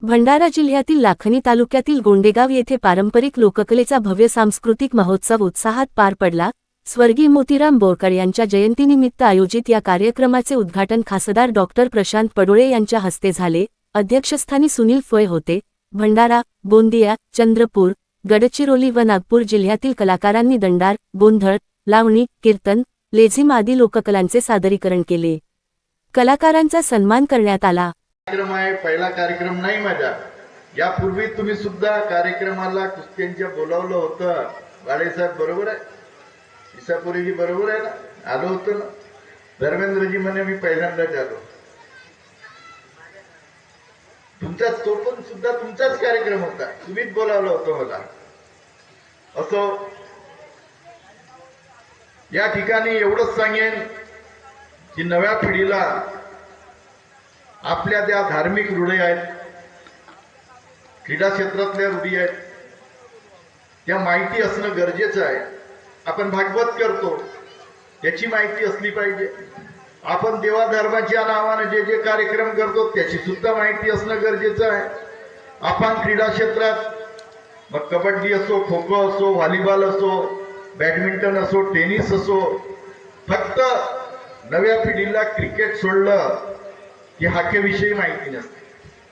भंडारा जिल्ह्यातील लाखनी तालुक्यातील गोंडेगाव येथे पारंपरिक लोककलेचा भव्य सांस्कृतिक महोत्सव उत्साहात पार पडला। स्वर्गीय मोतीराम बोरकर यांच्या जयंतीनिमित्त आयोजित या कार्यक्रमाचे उद्घाटन खासदार डॉक्टर प्रशांत पडोळे यांच्या हस्ते झाले। अध्यक्षस्थानी सुनील फळे होते। भंडारा, गोंदिया, चंद्रपूर, गडचिरोली व नागपूर जिल्ह्यातील कलाकारांनी दंडार, गोंधळ, लावणी, कीर्तन, लेझिम आदी लोककलांचे सादरीकरण केले। कलाकारांचा सन्मान करण्यात आला। कार्यक्रम आहे, पहिला कार्यक्रम नाही माझा। यापूर्वी तुम्ही सुद्धा कार्यक्रमाला कुस्त्यांच्या बोलावलं होतं। बाळेसाहेब बरोबर आहे, ईसापुरीजी बरोबर आहे ना, आलो होतो ना। धर्मेंद्रजी म्हणे मी पहिल्यांदाच आलो। तुमचाच तो पण सुद्धा तुमचाच कार्यक्रम होता, तुम्हीच बोलावलं होतं मला। असो, या ठिकाणी एवढंच सांगेन की नव्या पिढीला आपल्या त्या धार्मिक रूढी आहेत, क्रीडा क्षेत्रातल्या रूढी आहेत, त्या माहिती असणं गरजेचं आहे। आपण भागवत करतो, त्याची माहिती असली पाहिजे। आपण देवाधर्माच्या नावाने जे जे कार्यक्रम करतो त्याची सुद्धा माहिती असणं गरजेचं आहे। आपण क्रीडा क्षेत्रात मग कबड्डी असो, खो खो असो, व्हॉलीबॉल असो, बॅडमिंटन असो, टेनिस असो, फक्त नव्या पिढीला क्रिकेट सोडलं की हॉकीविषयी माहिती नसते,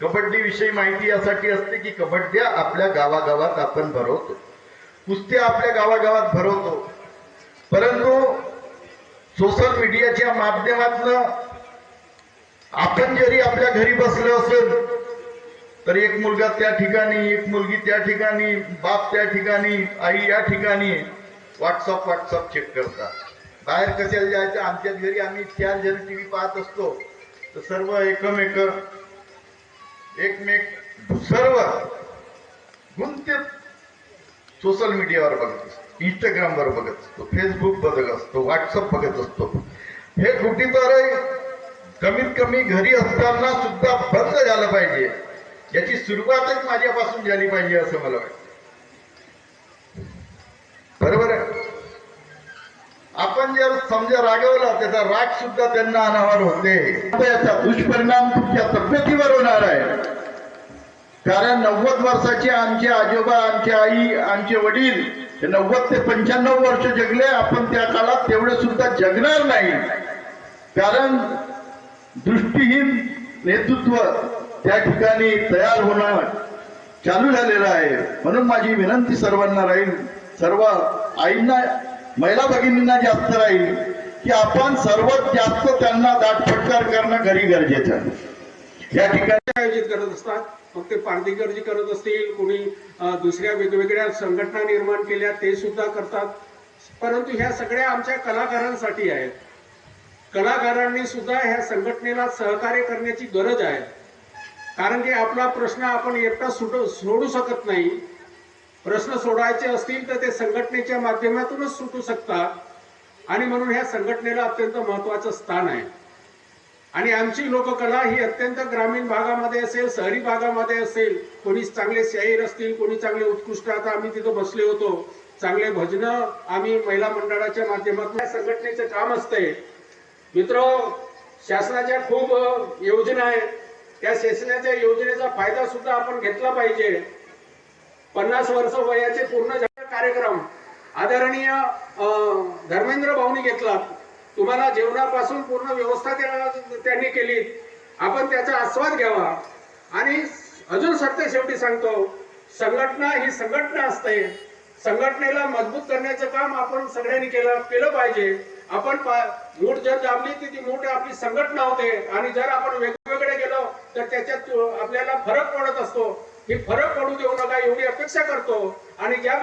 कबड्डीविषयी माहिती यासाठी असते की कबड्ड्या आपल्या गावागावात आपण भरवतो, कुस्त्या आपल्या गावागावात भरवतो। परंतु सोशल मीडियाच्या माध्यमातून आपण जरी आपल्या घरी बसलो असेल तर एक मुलगा त्या ठिकाणी, एक मुलगी त्या ठिकाणी, बाप त्या ठिकाणी, आई या ठिकाणी व्हॉट्सअप चेक करतात। बाहेर कशाला जायचं, आमच्या घरी आम्ही 4 जण टीव्ही पाहत असतो तर सर्व एकमेक सर्व गुंतीत सोशल मीडियावर बघत असतो, इंस्टाग्रामवर बघत असतो, फेसबुक बघत असतो, व्हॉट्सअप बघत असतो। हे कुठेतरी कमीत कमी घरी असताना सुद्धा बंद झालं पाहिजे। याची सुरुवातच माझ्यापासून झाली पाहिजे असं मला वाटतं। बरोबर आहे? आपण जर समजा रागवला, त्याचा राग सुद्धा त्यांना अनावर होते। याचा दुष्परिणाम तुमच्या तब्येतीवर होणार आहे। कारण 90 वर्षाचे आमचे आजोबा, आमची आई, आमचे वडील 90 ते 95 वर्ष जगले। आपण त्या काळात तेवढे सुद्धा जगणार नाही, कारण दृष्टीहीन नेतृत्व त्या ठिकाणी तयार होणं चालू झालेलं आहे। म्हणून माझी विनंती सर्वांना राहील, सर्व आईंना, महिला भगिनींना जास्त राहील की आपण सर्वात जास्त त्यांना दाटफटकार करणं घरी गरजेचं आहे। या ठिकाणी आयोजित करत असतात, मग ते पारदीकरजी करत असतील, कोणी दुसऱ्या वेगवेगळ्या संघटना निर्माण केल्या ते सुद्धा करतात। परंतु ह्या सगळ्या आमच्या कलाकारांसाठी आहेत। कलाकारांनी सुद्धा ह्या संघटनेला सहकार्य करण्याची गरज आहे, कारण की आपला प्रश्न आपण एकटा सोडू शकत नाही। प्रश्न सोडवायचे असतील तर ते संघटनेच्या माध्यमातूनच सुटू शकतात आणि म्हणून ह्या संघटनेला अत्यंत महत्त्वाचं स्थान आहे। आणि आमची लोककला ही अत्यंत ग्रामीण भागामध्ये असेल, शहरी भागामध्ये असेल, कोणी चांगले शाहीर असतील, कोणी चांगले उत्कृष्ट, आता आम्ही तिथं बसले होतो, चांगले भजनं आम्ही महिला मंडळाच्या माध्यमातून या संघटनेचं काम असते। मित्र, शासनाच्या खूप योजना आहेत, त्या शासनाच्या योजनेचा फायदा सुद्धा आपण घेतला पाहिजे। 50 वर्ष वयाचे पूर्ण झालेले कार्यक्रम आदरणीय धर्मेंद्र भाऊनी घेतला। तुम्हाला जेवणापासून पूर्ण व्यवस्था त्यांनी केली, आपण त्याचा आस्वाद घ्यावा। आणि अजून सत्य शेवटी सांगतो, संघटना ही संघटना असते, संघटनेला मजबूत करण्याचं काम आपण सगळ्यांनी केलं पाहिजे। आपण मूठ जर दाबली तर ती मूठ आपली संघटना होते, आणि जर आपण वेगवेगळे गेलो तर त्याच्यात आपल्याला फरक पडत असतो। ही फरक पडू देऊ नका एवढी अपेक्षा करतो। आणि ज्या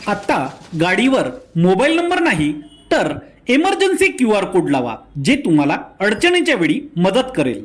आता गाडीवर मोबाईल नंबर नाही तर इमर्जन्सी QR कोड लावा, जे तुम्हाला अडचणीच्या वेळी मदत करेल.